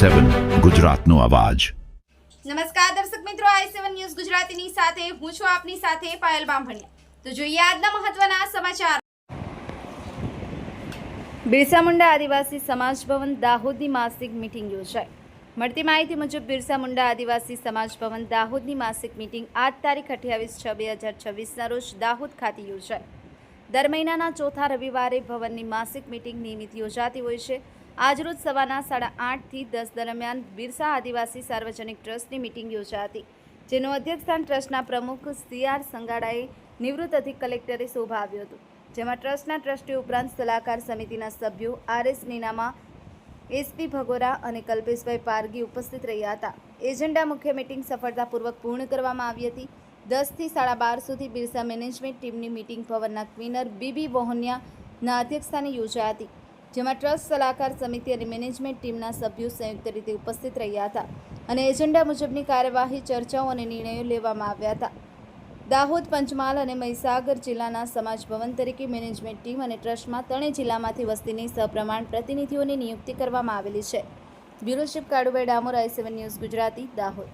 i7 ગુજરાતનો અવાજ। નમસ્કાર દર્શક મિત્રો, i7 ન્યૂઝ ગુજરાતીની સાથે હું છું આપની સાથે પાયલ બામભણિયા। તો જોઈએ આજના મહત્વના સમાચાર। બિરસા મુંડા આદિવાસી સમાજ ભવન દાહોદની માસિક મીટિંગ યોજાઈ। મળતી માહિતી મુજબ બિરસા મુંડા આદિવાસી સમાજ ભવન દાહોદની માસિક મીટિંગ આજ તારીખ 28/6/2026ના રોજ દાહોદ ખાતે યોજાઈ। દર મહિનાના ચોથા રવિવારે ભવનની માસિક મીટિંગ નિયમિત યોજાતી હોય છે। આજરોજ સવારના 8:30 થી 10 દરમિયાન બિરસા આદિવાસી સાર્વજનિક ટ્રસ્ટની મીટિંગ યોજાતી, જેનું અધ્યક્ષસ્થાન ટ્રસ્ટના પ્રમુખ CR સંગાડાએ નિવૃત્ત અધિક કલેક્ટરે શોભાવ્યું હતું, જેમાં ટ્રસ્ટના ટ્રસ્ટી ઉપરાંત સલાહકાર સમિતિના સભ્યો RS નીનામા, SP ભગોરા અને કલ્પેશભાઈ પારગી ઉપસ્થિત રહ્યા હતા। એજન્ડા મુખ્ય મીટિંગ સફળતાપૂર્વક પૂર્ણ કરવામાં આવી હતી। 10 થી 12:30 સુધી બિરસા મેનેજમેન્ટ ટીમની મીટિંગ ભવનના ક્વીનર BB વહોનિયાના અધ્યક્ષસ્થાને યોજાઈ હતી, જેમાં ટ્રસ્ટ સલાહકાર સમિતિ અને મેનેજમેન્ટ ટીમના સભ્યો સંયુક્ત રીતે ઉપસ્થિત રહ્યા હતા અને એજન્ડા મુજબની કાર્યવાહી, ચર્ચાઓ અને નિર્ણયો લેવામાં આવ્યા હતા। દાહોદ, પંચમહાલ અને મહીસાગર જિલ્લાના સમાજ ભવન તરીકે મેનેજમેન્ટ ટીમ અને ટ્રસ્ટમાં ત્રણેય જિલ્લામાંથી વસ્તીની સહપ્રમાણ પ્રતિનિધિઓની નિયુક્તિ કરવામાં આવેલી છે। Bureau chief Kalubhai Damor, i7 news Gujarati, Dahod.